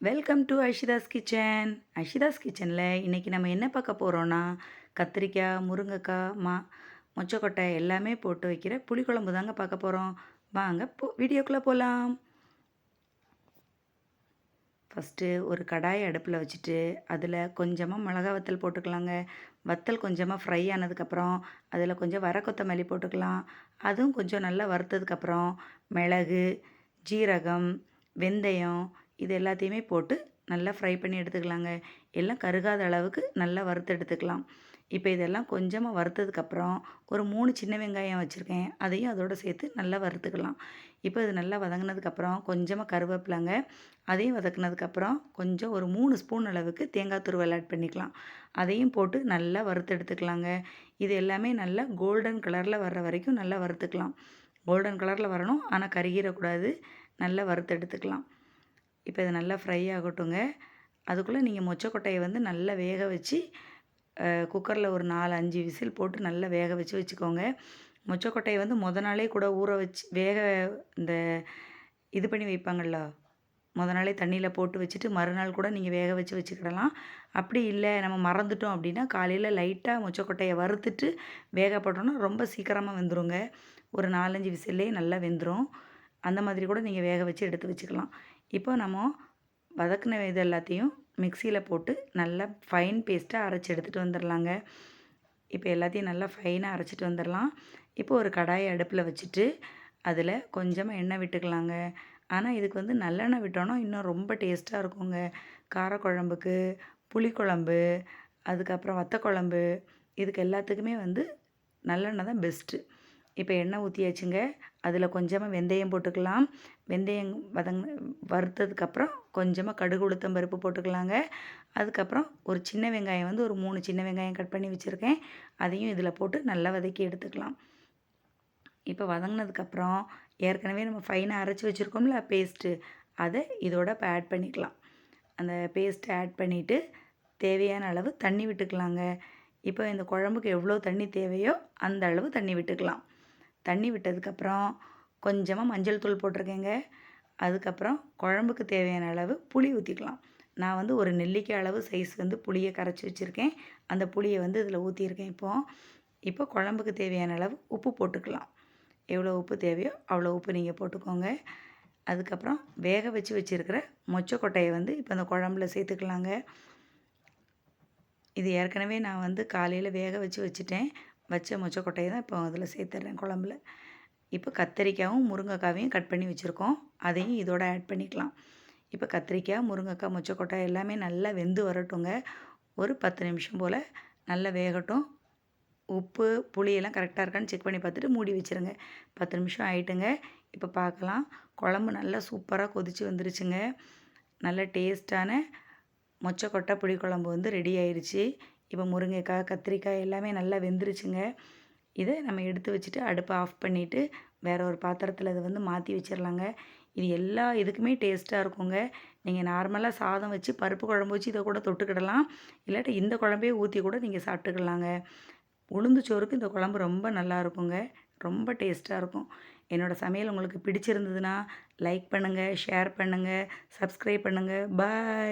Welcome to Aishita's kitchen. ஐஷிதாஸ் கிச்சனில் இன்றைக்கி நம்ம என்ன பார்க்க போகிறோன்னா, கத்திரிக்காய், முருங்கைக்காய், மொச்சக்கொட்டை எல்லாமே போட்டு வைக்கிற புளிக்குழம்பு தாங்க பார்க்க போகிறோம். வாங்க வீடியோக்குள்ளே போகலாம். ஃபஸ்ட்டு ஒரு கடாயை அடுப்பில் வச்சுட்டு அதில் கொஞ்சமாக மிளகா வத்தல் போட்டுக்கலாங்க. வத்தல் கொஞ்சமாக ஃப்ரை ஆனதுக்கப்புறம் அதில் கொஞ்சம் வர கொத்தமல்லி போட்டுக்கலாம். அதுவும் கொஞ்சம் நல்லா வறுத்ததுக்கப்புறம் மிளகு, ஜீரகம், வெந்தயம் இது எல்லாத்தையுமே போட்டு நல்லா ஃப்ரை பண்ணி எடுத்துக்கலாங்க. எல்லாம் கருகாத அளவுக்கு நல்லா வறுத்து எடுத்துக்கலாம். இப்போ இதெல்லாம் கொஞ்சமாக வறுத்ததுக்கப்புறம் ஒரு 3 சின்ன வெங்காயம் வச்சுருக்கேன். அதையும் அதோடு சேர்த்து நல்லா வறுத்துக்கலாம். இப்போ இது நல்லா வதங்கினதுக்கப்புறம் கொஞ்சமாக கருவேப்பிலைங்க. அதையும் வதக்குனதுக்கப்புறம் கொஞ்சம் ஒரு 3 ஸ்பூன் அளவுக்கு தேங்காய் துருவல் ஆட் பண்ணிக்கலாம். அதையும் போட்டு நல்லா வறுத்து எடுத்துக்கலாங்க. இது எல்லாமே நல்லா கோல்டன் கலரில் வர்ற வரைக்கும் நல்லா வறுத்துக்கலாம். கோல்டன் கலரில் வரணும், ஆனால் கருகிடக்கூடாது. நல்லா வறுத்து எடுத்துக்கலாம். இப்போ இது நல்லா ஃப்ரை ஆகட்டுங்க. அதுக்குள்ளே நீங்கள் மொச்சக்கொட்டையை வந்து நல்லா வேக வச்சு குக்கரில் ஒரு 4, 5 விசில் போட்டு நல்லா வேக வச்சு வச்சுக்கோங்க. மொச்சக்கொட்டையை வந்து நாளே கூட ஊற வச்சு இந்த இது பண்ணி வைப்பாங்கள்ல, நாளே தண்ணியில் போட்டு வச்சுட்டு மறுநாள் கூட நீங்கள் வேக வச்சு வச்சுக்கிடலாம். அப்படி இல்லை நம்ம மறந்துட்டோம் அப்படின்னா காலையில் லைட்டாக மொச்சக்கொட்டையை வறுத்துட்டு வேக போட்டோன்னா ரொம்ப சீக்கிரமாக வெந்துருங்க. ஒரு 4, 5 விசில்லே நல்லா வெந்துடும். அந்த மாதிரி கூட நீங்கள் வேக வச்சு எடுத்து வச்சுக்கலாம். இப்போ நம்ம வதக்கின இது எல்லாத்தையும் மிக்சியில் போட்டு நல்லா ஃபைன் பேஸ்ட்டாக அரைச்சி எடுத்துகிட்டு வந்துடலாங்க. இப்போ எல்லாத்தையும் நல்லா ஃபைனாக அரைச்சிட்டு வந்துடலாம். இப்போ ஒரு கடாயை அடுப்பில் வச்சுட்டு அதில் கொஞ்சமாக எண்ணெய் விட்டுக்கலாங்க. ஆனால் இதுக்கு வந்து நல்லெண்ணெய் விட்டோன்னா இன்னும் ரொம்ப டேஸ்ட்டாக இருக்குங்க. காரக்குழம்புக்கு, புளிக்குழம்பு, அதுக்கப்புறம் வத்தக்குழம்பு இதுக்கு எல்லாத்துக்குமே வந்து நல்லெண்ணெய் தான் பெஸ்ட்டு. இப்போ எண்ணெய் ஊற்றியாச்சுங்க. அதில் கொஞ்சமாக வெந்தயம் போட்டுக்கலாம். வெந்தயம் வறுத்ததுக்கப்புறம் கொஞ்சமாக கடுகு, உளுத்தம் பருப்பு போட்டுக்கலாங்க. அதுக்கப்புறம் ஒரு சின்ன வெங்காயம் வந்து ஒரு 3 சின்ன வெங்காயம் கட் பண்ணி வச்சுருக்கேன். அதையும் இதில் போட்டு நல்லா வதக்கி எடுத்துக்கலாம். இப்போ வதங்கினதுக்கப்புறம் ஏற்கனவே நம்ம ஃபைனாக அரைச்சி வச்சுருக்கோம்ல பேஸ்ட்டு, அதை இதோட இப்போ ஆட் பண்ணிக்கலாம். அந்த பேஸ்ட்டை ஆட் பண்ணிவிட்டு தேவையான அளவு தண்ணி விட்டுக்கலாங்க. இப்போ இந்த குழம்புக்கு எவ்வளோ தண்ணி தேவையோ அந்த அளவு தண்ணி விட்டுக்கலாம். தண்ணி விட்டதுக்கப்புறம் கொஞ்சமாக மஞ்சள் தூள் போட்டிருக்கேங்க. அதுக்கப்புறம் குழம்புக்கு தேவையான அளவு புளி ஊற்றிக்கலாம். நான் வந்து ஒரு நெல்லிக்காய் அளவு சைஸ் வந்து புளியை கரைச்சி வச்சுருக்கேன். அந்த புளியை வந்து இதில் ஊற்றியிருக்கேன். இப்போ குழம்புக்கு தேவையான அளவு உப்பு போட்டுக்கலாம். எவ்வளோ உப்பு தேவையோ அவ்வளோ உப்பு நீங்கள் போட்டுக்கோங்க. அதுக்கப்புறம் வேக வச்சு வச்சுருக்கிற மொச்சக்கொட்டையை வந்து இப்போ அந்த குழம்புல சேர்த்துக்கலாங்க. இது ஏற்கனவே நான் வந்து காலையில் வேக வச்சு வச்சுட்டேன். வச்ச மொச்சக்கொட்டையை தான் இப்போ அதில் சேர்த்துட்றேன் குழம்புல. இப்போ கத்திரிக்காயும் முருங்கைக்காவையும் கட் பண்ணி வச்சுருக்கோம். அதையும் இதோட ஆட் பண்ணிக்கலாம். இப்போ கத்திரிக்காய், முருங்கைக்காய், மொச்சக்கொட்டை எல்லாமே நல்லா வெந்து வரட்டுங்க. ஒரு 10 நிமிஷம் போல் நல்லா வேகட்டும். உப்பு, புளியெல்லாம் கரெக்டாக இருக்கான்னு செக் பண்ணி பார்த்துட்டு மூடி வச்சுருங்க. 10 நிமிஷம் ஆயிட்டுங்க. இப்போ பார்க்கலாம். குழம்பு நல்லா சூப்பராக கொதித்து வந்துருச்சுங்க. நல்ல டேஸ்ட்டான மொச்சக்கொட்டை புளிக்குழம்பு வந்து ரெடி ஆயிடுச்சு. இப்போ முருங்கைக்காய், கத்திரிக்காய் எல்லாமே நல்லா வெந்துருச்சுங்க. இதை நம்ம எடுத்து வச்சுட்டு அடுப்பை ஆஃப் பண்ணிவிட்டு வேறு ஒரு பாத்திரத்தில் இதை வந்து மாற்றி வச்சிடலாங்க. இது எல்லா இதுக்குமே டேஸ்ட்டாக இருக்குங்க. நீங்கள் நார்மலாக சாதம் வச்சு பருப்பு குழம்பு வச்சு இதை கூட தொட்டுக்கிடலாம். இல்லாட்டி இந்த குழம்பே ஊற்றி கூட நீங்கள் சாப்பிட்டுக்கலாங்க. உளுந்து சோறுக்கு இந்த குழம்பு ரொம்ப நல்லா இருக்குங்க. ரொம்ப டேஸ்ட்டாக இருக்கும். என்னோடய சமையல் உங்களுக்கு பிடிச்சிருந்ததுன்னா லைக் பண்ணுங்கள், ஷேர் பண்ணுங்கள், சப்ஸ்கிரைப் பண்ணுங்கள். பாய்.